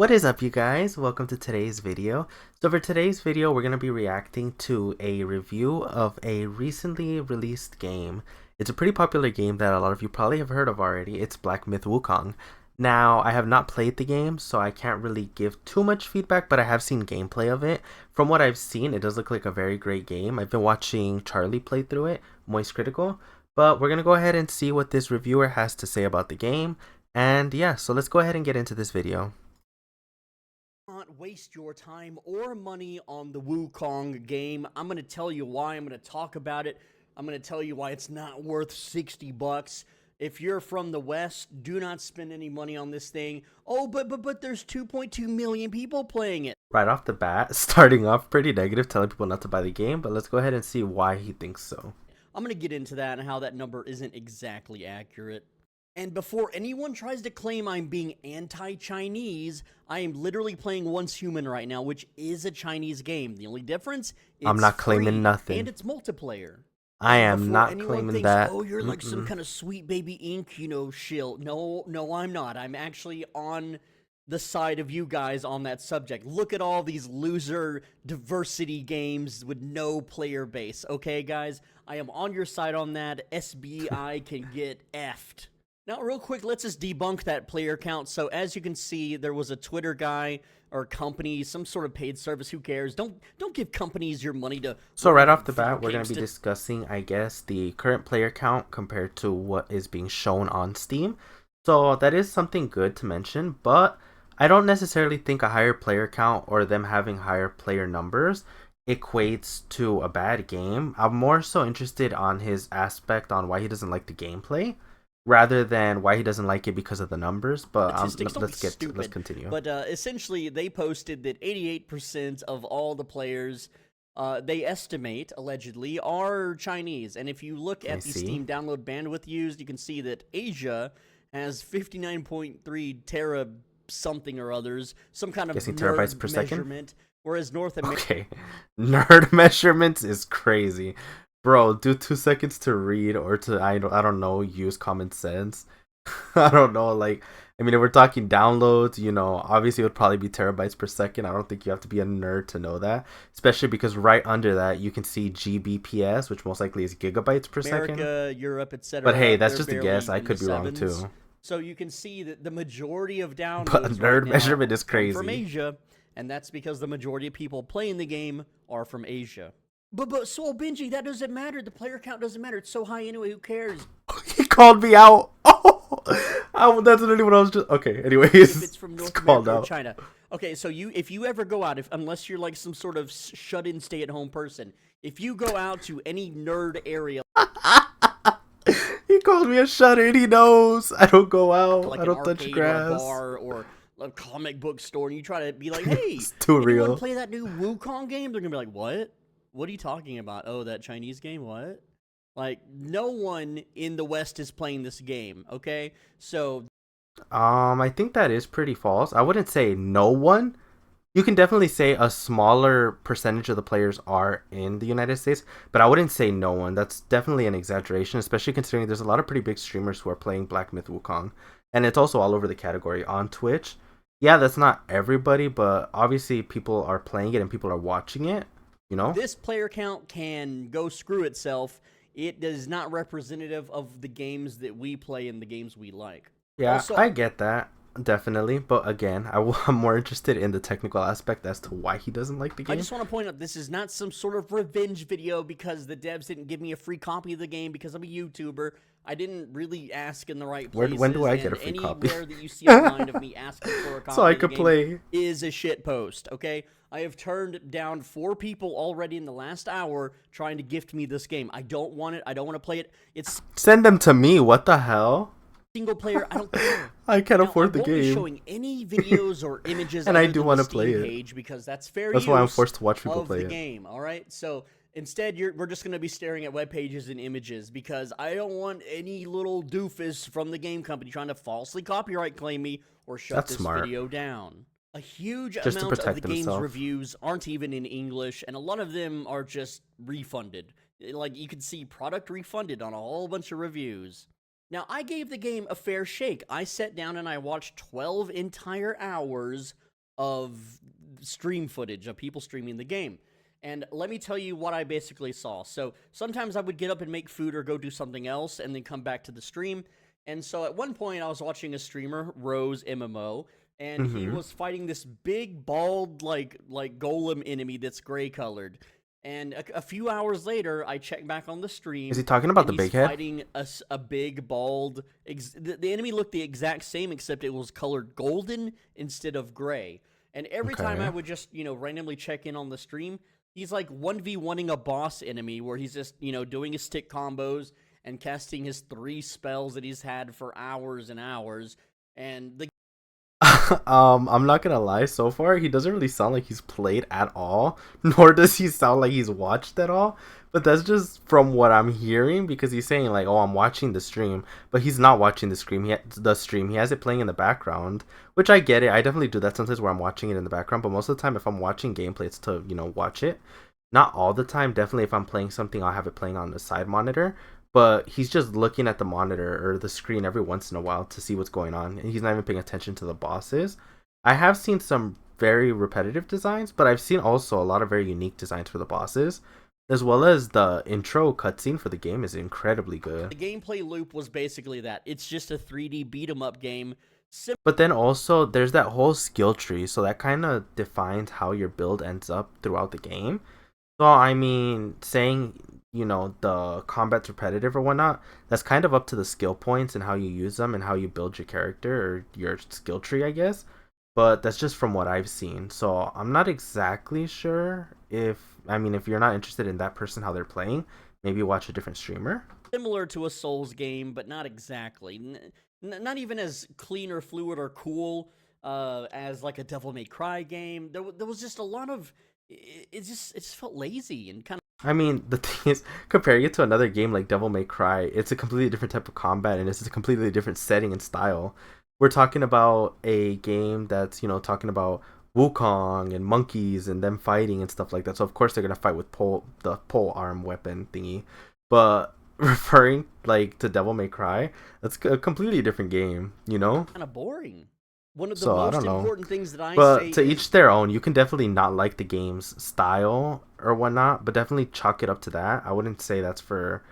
What is up, you guys? Welcome to today's video. So for today's video, we're going to be reacting to a review of a recently released game. It's a pretty popular game that a lot of you probably have heard of already. It's Black Myth Wukong. Now, I have not played the game, so I can't really give too much feedback, but I have seen gameplay of it. From what I've seen, it does look like a very great game. I've been watching Charlie play through it, Moist Critical, but we're going to go ahead and see what this reviewer has to say about the game. And yeah, so let's go ahead and get into this video. Not waste your time or money on the Wukong game. I'm going to tell you why. I'm going to talk about it. I'm going to tell you why it's not worth 60 bucks. If you're from the West, do not spend any money on this thing. Oh, but there's 2.2 million people playing it. Right off the bat, starting off pretty negative, telling people not to buy the game, but let's go ahead and see why he thinks so. I'm going to get into that and how that number isn't exactly accurate. And before anyone tries to claim I'm being anti-Chinese, I am literally playing Once Human right now, which is a Chinese game. The only difference, I'm not claiming nothing. And it's multiplayer. I am not claiming that. Oh, you're like some kind of sweet baby ink, shill. No, I'm not. I'm actually on the side of you guys on that subject. Look at all these loser diversity games with no player base. Okay, guys? I am on your side on that. SBI can get effed. Now, real quick, let's just debunk that player count. So, as you can see, there was a Twitter guy or company, some sort of paid service. Who cares? Don't give companies your money to. So right off the bat, we're going to be discussing, I guess, the current player count compared to what is being shown on Steam. So that is something good to mention, but I don't necessarily think a higher player count or them having higher player numbers equates to a bad game. I'm more so interested on his aspect on why he doesn't like the gameplay, rather than why he doesn't like it because of the numbers. But let's continue. But essentially, they posted that 88% of all the players they estimate allegedly are Chinese. And if you look at the Steam download bandwidth used, you can see that Asia has 59.3 tera something or others, some kind of terabytes per measurement. Second. Whereas North America, okay, nerd measurements is crazy. Bro, do 2 seconds to read or to, I don't know, use common sense. I don't know, like, I mean, if we're talking downloads, obviously it would probably be terabytes per second. I don't think you have to be a nerd to know that, especially because right under that, you can see GBps, which most likely is gigabytes per second. America, Europe, etc. But hey, that's just a guess. I could be wrong too. So you can see that the majority of downloads but nerd measurement is crazy. From Asia, and that's because the majority of people playing the game are from Asia. But so Benji, that doesn't matter. The player count doesn't matter. It's so high anyway. Who cares? He called me out. Oh, that's literally what I was just. Okay. Anyways, if it's from North America or China. Okay, so if you ever go out, unless you're like some sort of shut-in, stay-at-home person, if you go out to any nerd area, he called me a shut-in. He knows I don't go out. like I don't touch grass. Or a bar or a comic book store, and you try to be like, "Hey, it's too real. Play that new Wukong game?" They're gonna be like, "What? What are you talking about? Oh, that Chinese game? What?" Like, no one in the West is playing this game, okay? So I think that is pretty false. I wouldn't say no one. You can definitely say a smaller percentage of the players are in the United States, but I wouldn't say no one. That's definitely an exaggeration, especially considering there's a lot of pretty big streamers who are playing Black Myth Wukong, and it's also all over the category on Twitch. Yeah, that's not everybody, but obviously people are playing it and people are watching it. This player count can go screw itself. It is not representative of the games that we play and the games we like. Yeah, also, I get that, definitely. But again, I'm more interested in the technical aspect as to why he doesn't like the game. I just want to point out, this is not some sort of revenge video because the devs didn't give me a free copy of the game because I'm a YouTuber. I didn't really ask in the right places. When do I get a free copy? Anywhere that you see online of me asking for a copy so I could play is a shit post, okay? I have turned down 4 people already in the last hour trying to gift me this game. I don't want it. I don't want to play it. Send them to me. What the hell? Single player. I don't care. I can't afford the game. I won't be showing any videos or images and I do want to play it. Page because that's fair That's use why I'm forced to watch people play the game. All right, so instead, we're just going to be staring at web pages and images because I don't want any little doofus from the game company trying to falsely copyright claim me or shut this video down. A huge amount of the game's reviews aren't even in English, and a lot of them are just refunded. Like, you can see product refunded on a whole bunch of reviews. Now, I gave the game a fair shake. I sat down and I watched 12 entire hours of stream footage of people streaming the game. And let me tell you what I basically saw. So sometimes I would get up and make food or go do something else and then come back to the stream. And so at one point I was watching a streamer, Rose MMO, and he Mm-hmm. was fighting this big bald like golem enemy that's gray colored. And a few hours later, I checked back on the Is stream, he talking about and the he's big head? fighting a big bald. The enemy looked the exact same, except it was colored golden instead of gray. And every time I Okay. would just randomly check in on the stream, he's like 1v1ing a boss enemy where he's just doing his stick combos and casting his 3 spells that he's had for hours and hours. And the I'm not gonna lie, so far he doesn't really sound like he's played at all, nor does he sound like he's watched at all. But that's just from what I'm hearing, because he's saying like, "Oh, I'm watching the stream," but he's not watching the stream. He has it playing in the background, which I get it. I definitely do that sometimes where I'm watching it in the background. But most of the time, if I'm watching gameplay, it's to watch it. Not all the time. Definitely, if I'm playing something, I'll have it playing on the side monitor. But he's just looking at the monitor or the screen every once in a while to see what's going on, and he's not even paying attention to the bosses. I have seen some very repetitive designs, but I've seen also a lot of very unique designs for the bosses, as well as the intro cutscene for the game is incredibly good. gameplay loop was basically that. It's just a 3D beat 'em up game. But then also there's that whole skill tree, so that kind of defines how your build ends up throughout the game. So I mean, saying the combat's repetitive or whatnot, that's kind of up to the skill points and how you use them and how you build your character or your skill tree, I guess. But that's just from what I've seen. So I'm not exactly sure if you're not interested in that person how they're playing, maybe watch a different streamer. Similar to a Souls game, but not exactly. Not even as clean or fluid or cool as like a Devil May Cry game. There was just a lot of it just felt lazy and kind I mean, the thing is, comparing it to another game like Devil May Cry, it's a completely different type of combat and it's a completely different setting and style. We're talking about a game that's, talking about Wukong and monkeys and them fighting and stuff like that. So of course they're gonna fight with the pole arm weapon thingy. But referring like to Devil May Cry, that's a completely different game, of boring. One of the So I most don't know. important things that I say But to is each their own. You can definitely not like the game's style or whatnot, but definitely chalk it up to that. I wouldn't say that's for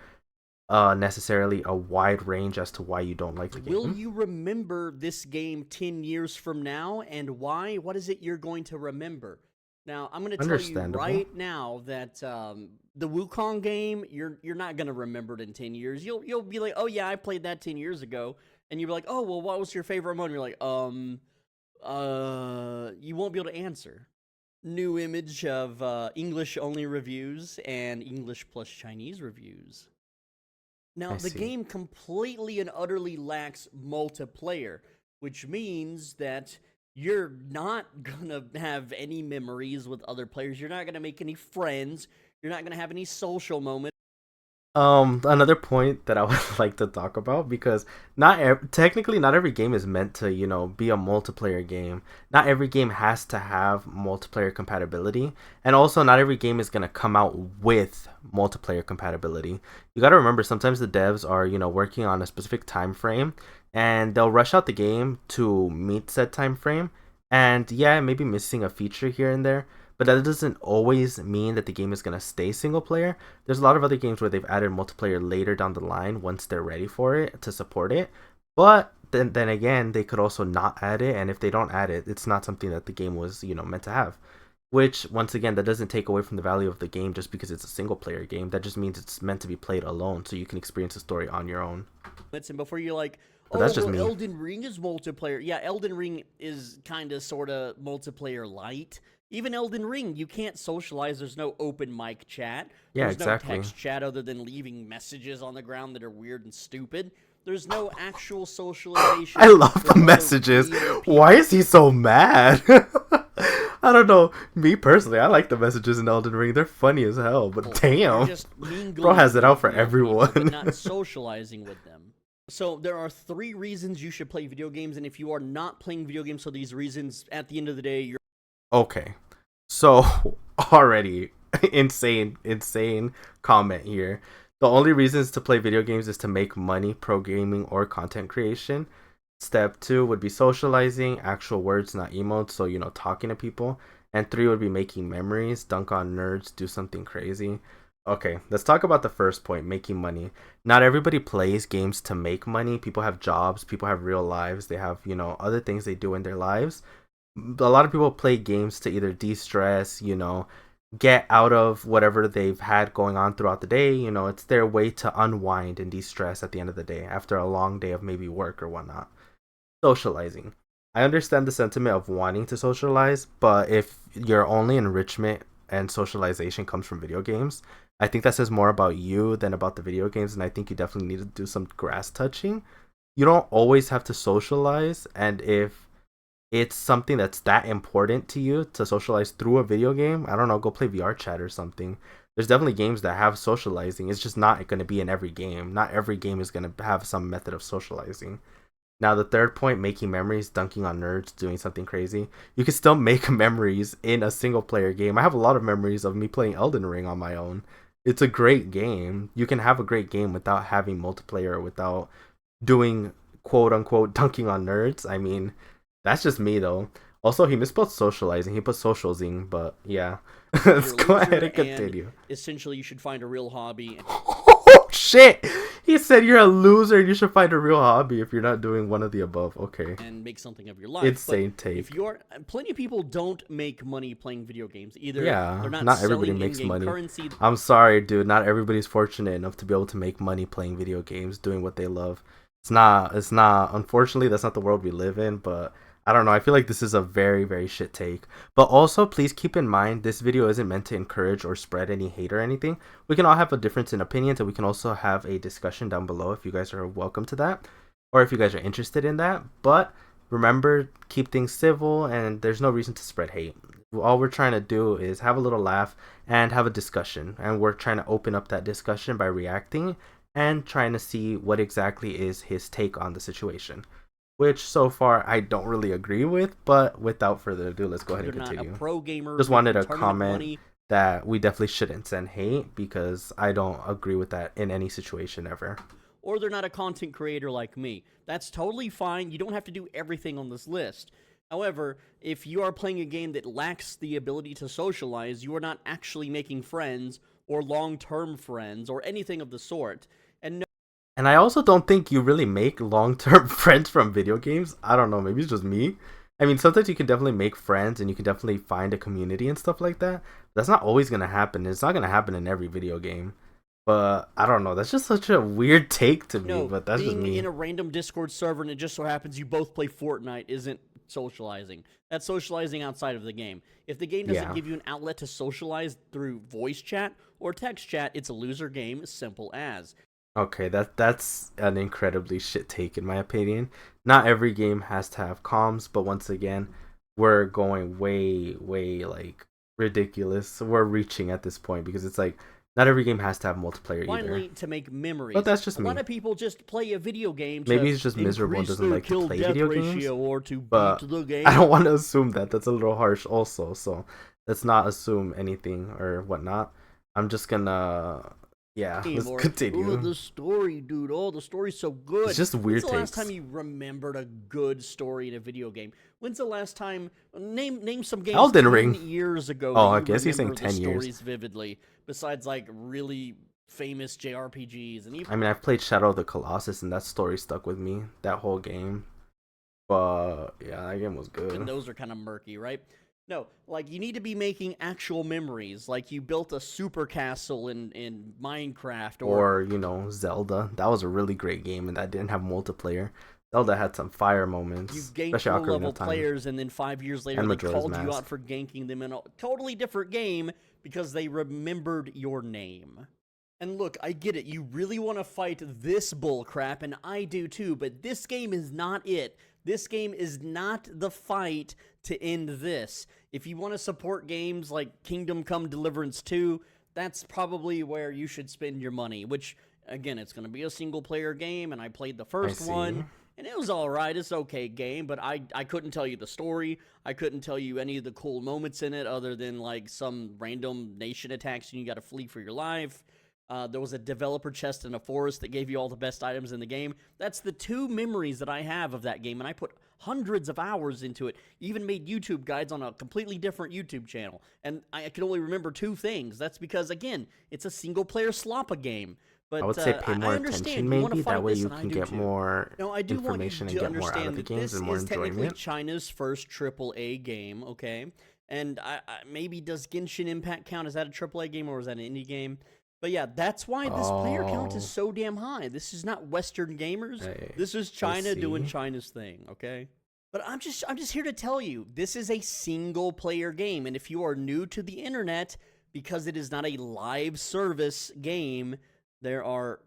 necessarily a wide range as to why you don't like the will game. you remember this game 10 years from now and why? What is it you're going to remember? Now, I'm going to tell you Understandable. right now that the Wukong game, you're not going to remember it in 10 years. You'll be like, "Oh yeah, I played that 10 years ago." And you'll be like, "Oh, well, what was your favorite mode?" And you're like, you won't be able to answer. New image of English only reviews and English plus Chinese reviews. Now, I the see. game completely and utterly lacks multiplayer, which means that you're not gonna have any memories with other players. You're not gonna make any friends. You're not gonna have any social moments. Another point that I would like to talk about, because technically not every game is meant to, be a multiplayer game. Not every game has to have multiplayer compatibility, and also not every game is going to come out with multiplayer compatibility. You got to remember sometimes the devs are, working on a specific time frame and they'll rush out the game to meet said time frame. And yeah, maybe missing a feature here and there, but that doesn't always mean that the game is going to stay single player. There's a lot of other games where they've added multiplayer later down the line once they're ready for it to support it. But then again, they could also not add it, and if they don't add it, it's not something that the game was, meant to have. Which once again, that doesn't take away from the value of the game just because it's a single player game. That just means it's meant to be played alone so you can experience the story on your own. And before you're like, But "Oh, that's just well, me. Elden Ring is multiplayer." Yeah, Elden Ring is kind of sort of multiplayer light. Even Elden Ring, you can't socialize. There's no open mic chat. Yeah, There's no exactly. text chat other than leaving messages on the ground that are weird and stupid. There's no actual I socialization love the with other messages. real Why people. is he so mad? I don't know. Me personally, I like the messages in Elden Ring. They're funny as hell, but You're damn. just Bro has it mingling out with for real people, but everyone. not socializing with them. So there are 3 reasons you should play video games, and if you are not playing video games for these reasons, at the end of the day, you're Okay. So, already insane comment here. The only reasons to play video games is to make money, pro gaming, or content creation. Step 2 would be socializing, actual words, not emotes, so talking to people. And 3 would be making memories, dunk on nerds, do something crazy. Okay, let's talk about the first point, making money. Not everybody plays games to make money. People have jobs, people have real lives, they have, other things they do in their lives. A lot of people play games to either de-stress, get out of whatever they've had going on throughout the day. It's their way to unwind and de-stress at the end of the day after a long day of maybe work or whatnot. Socializing. I understand the sentiment of wanting to socialize, but if your only enrichment and socialization comes from video games, I think that says more about you than about the video games, and I think you definitely need to do some grass touching. You don't always have to socialize, and if it's something that's that important to you to socialize through a video game, I don't know, go play VR chat or something. There's definitely games that have socializing. It's just not going to be in every game. Not every game is going to have some method of socializing. Now, the third point, making memories, dunking on nerds, doing something crazy. You can still make memories in a single player game. I have a lot of memories of me playing Elden Ring on my own. It's a great game. You can have a great game without having multiplayer, without doing quote unquote dunking on nerds. I mean, that's just me though. Also, he misspelled socializing. He put socializing, but yeah. Let's go ahead and continue. Essentially, you should find a real hobby. Oh shit! He said you're a loser and you should find a real hobby if you're not doing one of the above. Okay. And make something of your life. Insane take. If you're plenty of people don't make money playing video games either. Yeah, they're not everybody makes money. Currency. I'm sorry, dude. Not everybody's fortunate enough to be able to make money playing video games, doing what they love. It's not. Unfortunately, that's not the world we live in. But I don't know. I feel like this is a very, very shit take. But also, please keep in mind, this video isn't meant to encourage or spread any hate or anything. We can all have a difference in opinions, and we can also have a discussion down below if you guys are welcome to that, or if you guys are interested in that. But remember, keep things civil, and there's no reason to spread hate. All we're trying to do is have a little laugh and have a discussion, and we're trying to open up that discussion by reacting and trying to see what exactly is his take on the situation, which so far I don't really agree with. But without further ado, let's go ahead and continue. Not a pro gamer. Just wanted to comment that we definitely shouldn't send hate, because I don't agree with that in any situation ever. Or they're not a content creator like me. That's totally fine. You don't have to do everything on this list. However, if you are playing a game that lacks the ability to socialize, you are not actually making friends or long-term friends or anything of the sort. And I also don't think you really make long-term friends from video games. I don't know, maybe it's just me. I mean, sometimes you can definitely make friends and you can definitely find a community and stuff like that. That's not always going to happen. It's not going to happen in every video game. But I don't know, that's just such a weird take to me, but that's just me. Being in a random Discord server and it just so happens you both play Fortnite isn't socializing. That's socializing outside of the game. If the game doesn't give you an outlet to socialize through voice chat or text chat, it's a loser game, simple as. Okay, that's an incredibly shit take in my opinion. Not every game has to have comms, but once again, we're going way, way like ridiculous. We're reaching at this point, because it's like not every game has to have multiplayer Finally, either. To make memories. But that's just me. A lot of people just play a video game to maybe he's just miserable and doesn't like to play video games. Or to but beat the game. I don't want to assume that. That's a little harsh also. So let's not assume anything or whatnot. I'm just gonna... Yeah, let's continue. Oh, the story, dude. Oh, the story's so good. It's just weird. When's the last time you remembered a good story in a video game? When's the last time? Name some games. Elden Ring. Years ago. Oh, I guess he's saying 10 years. Stories vividly. Besides, like really famous JRPGs, and even... I mean, I've played Shadow of the Colossus, and that story stuck with me. That whole game. But yeah, that game was good. And those are kind of murky, right? No, like, you need to be making actual memories. Like, you built a super castle in Minecraft. Or, Zelda. That was a really great game, and that didn't have multiplayer. Zelda had some fire moments. You ganked low-level players, and then 5 years later, they called you out for ganking them in a totally different game because they remembered your name. And look, I get it. You really want to fight this bullcrap, and I do too, but this game is not it. This game is not the fight to end this. If you want to support games like Kingdom Come Deliverance 2, that's probably where you should spend your money, which, again, it's going to be a single-player game, and I played the first one, and it was alright. It's an okay game, but I couldn't tell you the story. I couldn't tell you any of the cool moments in it other than, like, some random nation attacks and you got to flee for your life. There was a developer chest in a forest that gave you all the best items in the game. That's the 2 memories that I have of that game, and I put hundreds of hours into it. Even made YouTube guides on a completely different YouTube channel, and I can only remember 2 things. That's because, again, it's a single-player sloppa game. I But would say pay more I attention, understand you want to maybe. That fight way this, you and I can do get too. more No, I do want you information and to get more out of understand the that games this and more is technically enjoyment. China's first AAA game, okay? And maybe does Genshin Impact count? Is that a AAA game or is that an indie game? But yeah, that's why this player count is Oh, so damn high. This is not Western gamers. I, This is I China doing see. China's thing, okay? But I'm just here to tell you, this is a single player game, and if you are new to the internet, because it is not a live service game, there are,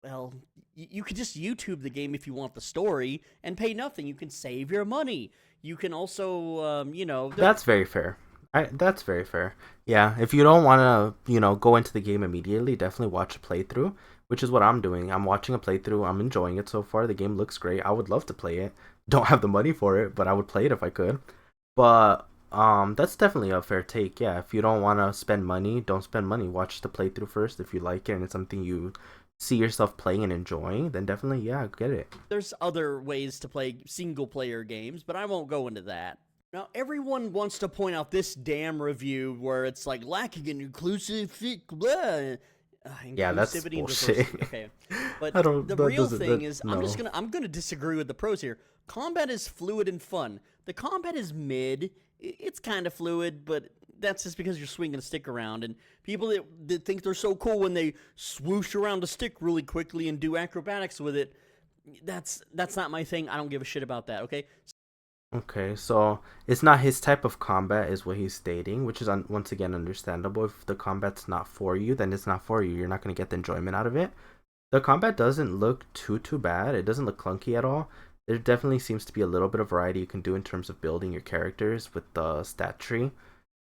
well, you could just YouTube the game if you want the story and pay nothing. You can save your money. You can also, That's very fair. That's very fair. Yeah, if you don't want to, go into the game immediately, definitely watch a playthrough, which is what I'm doing. I'm watching a playthrough. I'm enjoying it so far. The game looks great. I would love to play it. Don't have the money for it, but I would play it if I could. But that's definitely a fair take. Yeah, if you don't want to spend money, don't spend money. Watch the playthrough first. If you like it and it's something you see yourself playing and enjoying, then definitely, yeah, get it. there's other ways to play single player games, but I won't go into that. Now, everyone wants to point out this damn review where it's like lacking in blah, Yeah, that's inclusivity and bullshit. diversity. Okay, but I don't. the That real doesn't. thing That is, no. I'm gonna disagree with the pros here. Combat is fluid and fun. The combat is mid. It's kind of fluid, but that's just because you're swinging a stick around. And people that think they're so cool when they swoosh around a stick really quickly and do acrobatics with it, that's not my thing. I don't give a shit about that. Okay, Okay, so it's not his type of combat, is what he's stating, which is once again understandable. If the combat's not for you, then it's not for you. You're not gonna get the enjoyment out of it. The combat doesn't look too bad. It doesn't look clunky at all. There definitely seems to be a little bit of variety you can do in terms of building your characters with the stat tree.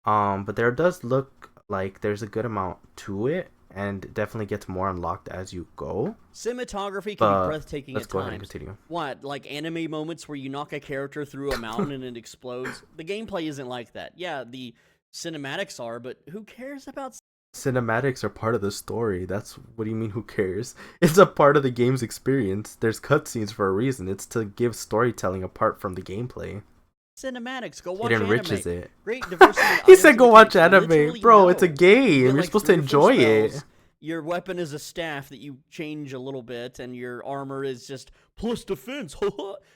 But there does look like there's a good amount to it, and it definitely gets more unlocked as you go. cinematography can be But breathtaking let's at go ahead and times. continue. What, like anime moments where you knock a character through a mountain and it explodes? The gameplay isn't like that. Yeah, the cinematics are, but who cares about Cinematics are part of the story. That's what do you mean? Who cares? It's a part of the game's experience. There's cutscenes for a reason. It's to give storytelling apart from the gameplay. cinematics? Go It watch enriches anime. it. Great diversity in He items said, and "Go watch mechanics." anime, Literally, bro. It's a no. game. You get You're like supposed to 3 or 4 enjoy it." spells. Your weapon is a staff that you change a little bit, and your armor is just plus defense.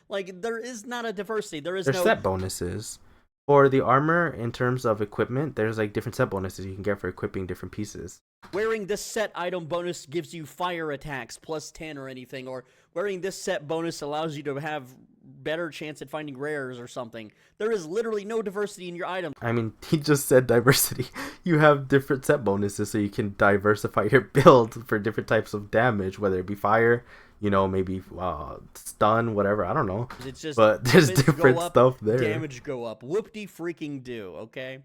Like, there is not a diversity. There is There's no set bonuses for the armor in terms of equipment. There's like different set bonuses you can get for equipping different pieces. wearing this set item bonus gives you fire attacks plus 10 or anything, or wearing this set bonus allows you to have better chance at finding rares or something. There is literally no diversity in your items. I mean, he just said diversity. You have different set bonuses, so you can diversify your build for different types of damage, whether it be fire, maybe stun, whatever. I don't know, It's just but there's defense go different up, stuff there. damage go up. Whoop-de freaking do, okay?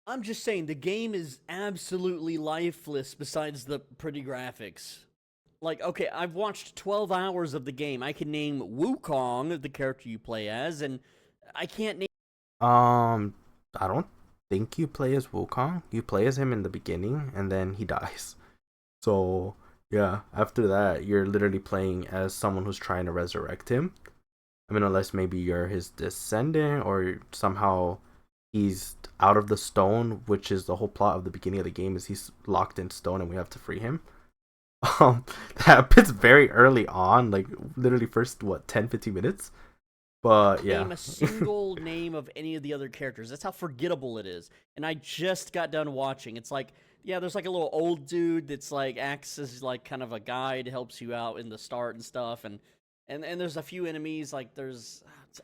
I'm just saying, the game is absolutely lifeless besides the pretty graphics. Like, okay, I've watched 12 hours of the game. I can name Wukong, the character you play as, and I can't name I don't think you play as Wukong. You play as him in the beginning, and then he dies. So yeah, after that, you're literally playing as someone who's trying to resurrect him. I mean, unless maybe you're his descendant, or somehow he's out of the stone, which is the whole plot of the beginning of the game, is he's locked in stone and we have to free him. That happens very early on, like literally first 10-15 minutes. But yeah. name a single name of any of the other characters. That's how forgettable it is. And I just got done watching. It's like, yeah, there's like a little old dude that's like acts as like kind of a guide, helps you out in the start and stuff, and there's a few enemies, like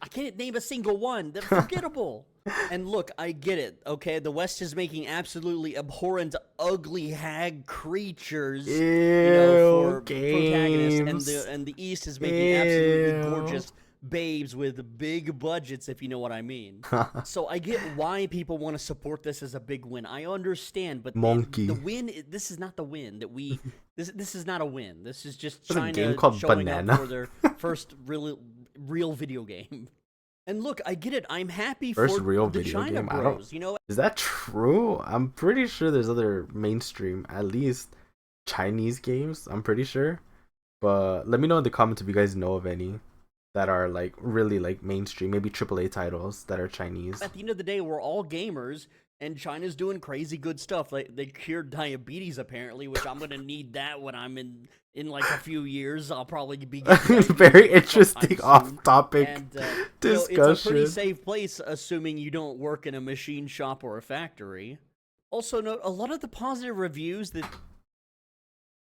I can't name a single one. They're forgettable. And look, I get it, okay? The West is making absolutely abhorrent, ugly hag creatures, for protagonists, and the East is making absolutely gorgeous babes with big budgets, if you know what I mean. So I get why people want to support this as a big win. I understand, but Monkey. the win, this is not the win that we. This is not a win. This is just There's a China game called showing Banana. up for their first real video game. And look, I get it. I'm happy First for real the video China game. bros. Is that true? I'm pretty sure there's other mainstream, at least Chinese games, I'm pretty sure. But let me know in the comments if you guys know of any that are like really like mainstream, maybe AAA titles that are Chinese. At the end of the day, we're all gamers, and China's doing crazy good stuff. They cured diabetes apparently, which I'm gonna need that when I'm in like a few years. I'll probably be getting Very diabetes sometime interesting soon. off-topic And it's a pretty discussion. safe place, assuming you don't work in a machine shop or a factory. Also, note a lot of the positive reviews that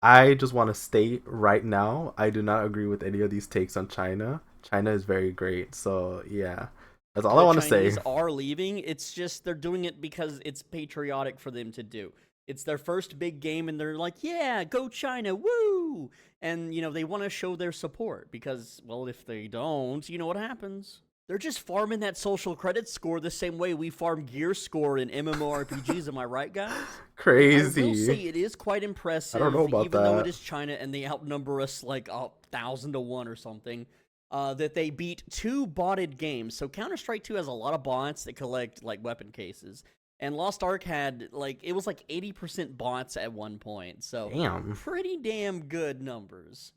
I just want to state right now, I do not agree with any of these takes on China. China is very great, so yeah, that's all I the want to say. Chinese are leaving. It's just they're doing it because it's patriotic for them to do. It's their first big game, and they're like, "Yeah, go China, woo!" And they want to show their support because, well, if they don't, you know what happens. They're just farming that social credit score the same way we farm gear score in MMORPGs. Am I right, guys? But I will say Crazy. it is quite I don't know impressive, about even though it that. is China and they outnumber us like 1,000 to 1 or something. That they beat 2 botted games. So Counter-Strike 2 has a lot of bots that collect like weapon cases. And Lost Ark had it was like 80% bots at one point. So Damn. pretty damn good numbers.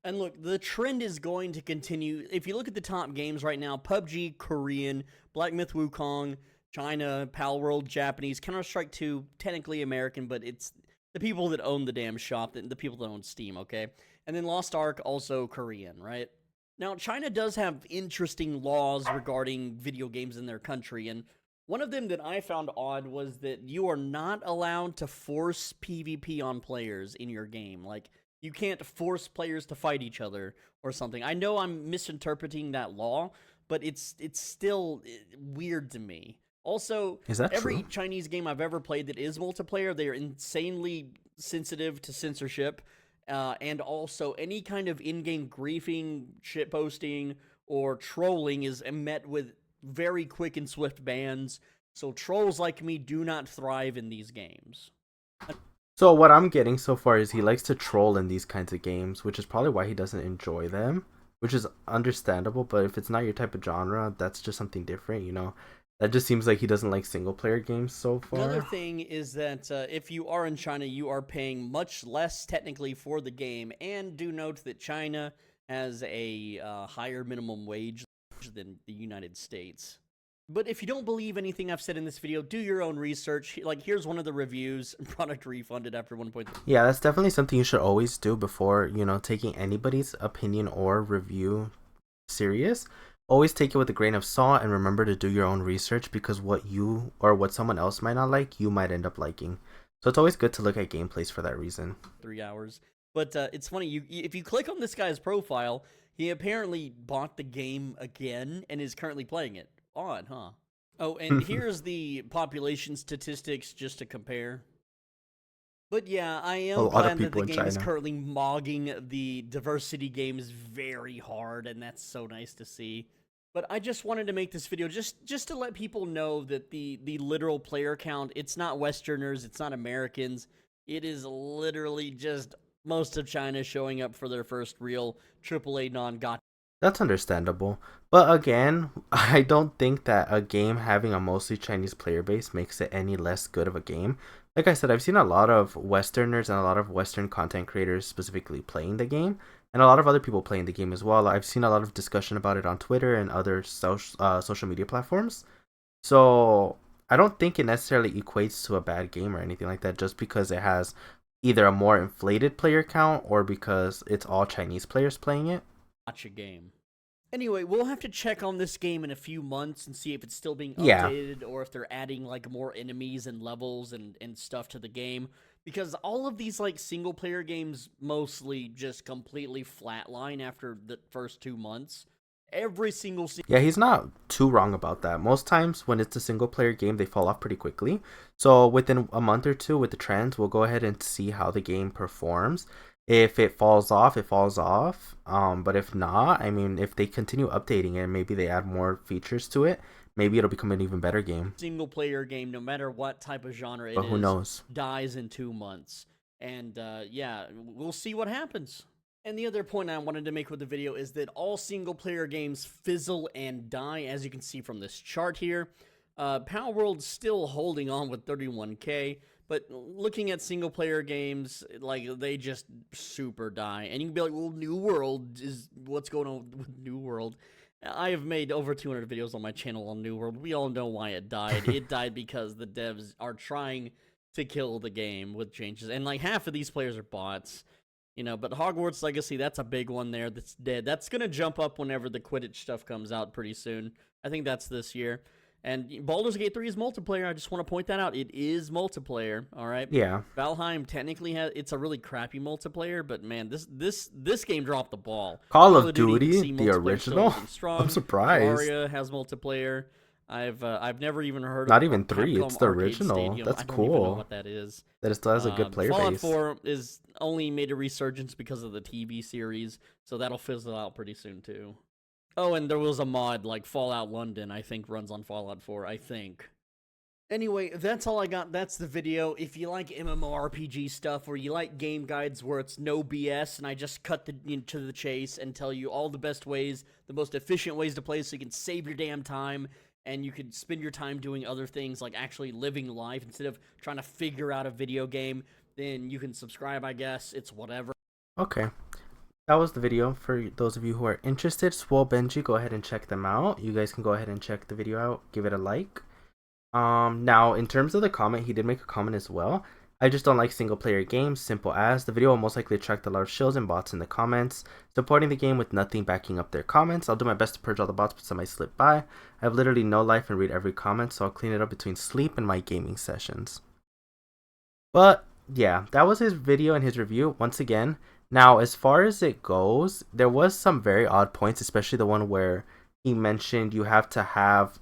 And look, the trend is going to continue. If you look at the top games right now, PUBG, Korean, Black Myth Wukong, China, Palworld, Japanese, Counter-Strike 2, technically American, but it's the people that own the damn shop, the people that own Steam, okay? And then Lost Ark, also Korean, right? Now, China does have interesting laws regarding video games in their country, and one of them that I found odd was that you are not allowed to force PvP on players in your game. Like, you can't force players to fight each other or something. I know I'm misinterpreting that law, but it's still weird to me. Also, Is that every true? Chinese game I've ever played that is multiplayer, they are insanely sensitive to censorship, and also any kind of in-game griefing, shitposting, or trolling is met with very quick and swift bans. So trolls like me do not thrive in these games. So what I'm getting so far is he likes to troll in these kinds of games, which is probably why he doesn't enjoy them, which is understandable. But if it's not your type of genre, that's just something different, you know. That just seems like he doesn't like single player games so Another far. thing is that if you are in China, you are paying much less technically for the game, and do note that China has a higher minimum wage than the United States. But if you don't believe anything I've said in this video, do your own research. Like, here's one of the reviews. Product refunded after 1.3. Yeah, that's definitely something you should always do before, you know, taking anybody's opinion or review serious. Always take it with a grain of salt and remember to do your own research because what you or what someone else might not like, you might end up liking. So it's always good to look at gameplays for that reason. 3 hours. But it's funny, if you click on this guy's profile, he apparently bought the game again and is currently playing it. Odd, huh? Oh, and here's the population statistics just to compare. But yeah, I A am lot of glad that people the in game is China. currently mogging the diversity games very hard, and that's so nice to see. But I just wanted to make this video just to let people know that the literal player count, it's not Westerners, it's not Americans. It is literally just most of China showing up for their first real AAA non-gacha. That's understandable. But again, I don't think that a game having a mostly Chinese player base makes it any less good of a game. Like I said, I've seen a lot of Westerners and a lot of Western content creators specifically playing the game, and a lot of other people playing the game as well. I've seen a lot of discussion about it on Twitter and other social media platforms. So I don't think it necessarily equates to a bad game or anything like that just because it has either a more inflated player count or because it's all Chinese players playing it. Game. Anyway, we'll have to check on this game in a few months and see if it's still being Yeah, updated or if they're adding like more enemies and levels and stuff to the game. Because all of these like single player games mostly just completely flatline after the first 2 months. Every single yeah, he's not too wrong about that. Most times when it's a single player game, they fall off pretty quickly. So within a month or two with the trends, we'll go ahead and see how the game performs. If it falls off, it falls off. But if not, I mean, if they continue updating it, maybe they add more features to it, maybe it'll become an even better game. single player game, no matter what type of genre it But who is, knows? dies in 2 months. And yeah, we'll see what happens. And the other point I wanted to make with the video is that all single player games fizzle and die, as you can see from this chart here. Power World's still holding on with 31K, but looking at single player games, like they just super die. And you can be like, well, New World is what's going on with New World. I have made over 200 videos on my channel on New World. We all know why it died. It died because the devs are trying to kill the game with changes. And like half of these players are bots. But Hogwarts Legacy, that's a big one there that's dead. That's going to jump up whenever the Quidditch stuff comes out pretty soon. I think that's this year. And Baldur's Gate 3 is multiplayer. I just want to point that out. It is multiplayer, all right? Yeah. Valheim technically it's a really crappy multiplayer, but man, this game dropped the ball. Call of Duty, the original? I'm surprised. Terraria has multiplayer. I've never even heard Not of even 3, Capcom it's the Arcade original. Stadium. That's I don't cool. even know what that is. That it still has a good player Fallout base. 4 is only made a resurgence because of the TV series, so that'll fizzle out pretty soon too. Oh, and there was a mod like Fallout London, I think runs on Fallout 4, I think. Anyway, that's all I got. That's the video. If you like MMORPG stuff, or you like game guides where it's no BS and I just cut to the chase and tell you all the best ways, the most efficient ways to play so you can save your damn time and you can spend your time doing other things like actually living life instead of trying to figure out a video game, then you can subscribe, I guess. It's whatever. Okay. That was the video. For those of you who are interested, Swole Benji, go ahead and check them out. You guys can go ahead and check the video out. Give it a like. Now, in terms of the comment, he did make a comment as well. I just don't like single player games, simple as. The video will most likely attract a lot of shills and bots in the comments, supporting the game with nothing backing up their comments. I'll do my best to purge all the bots, but some might slip by. I have literally no life and read every comment, so I'll clean it up between sleep and my gaming sessions. But yeah, that was his video and his review once again. Now, as far as it goes, there was some very odd points, especially the one where he mentioned you have to have,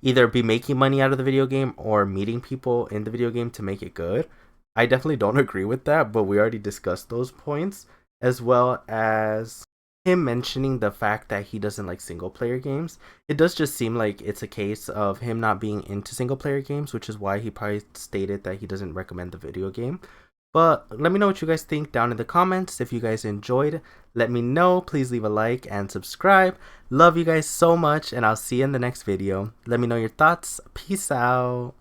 either be making money out of the video game or meeting people in the video game to make it good. I definitely don't agree with that, but we already discussed those points, as well as him mentioning the fact that he doesn't like single player games. It does just seem like it's a case of him not being into single player games, which is why he probably stated that he doesn't recommend the video game. But let me know what you guys think down in the comments. If you guys enjoyed, let me know. Please leave a like and subscribe. Love you guys so much, and I'll see you in the next video. Let me know your thoughts. Peace out.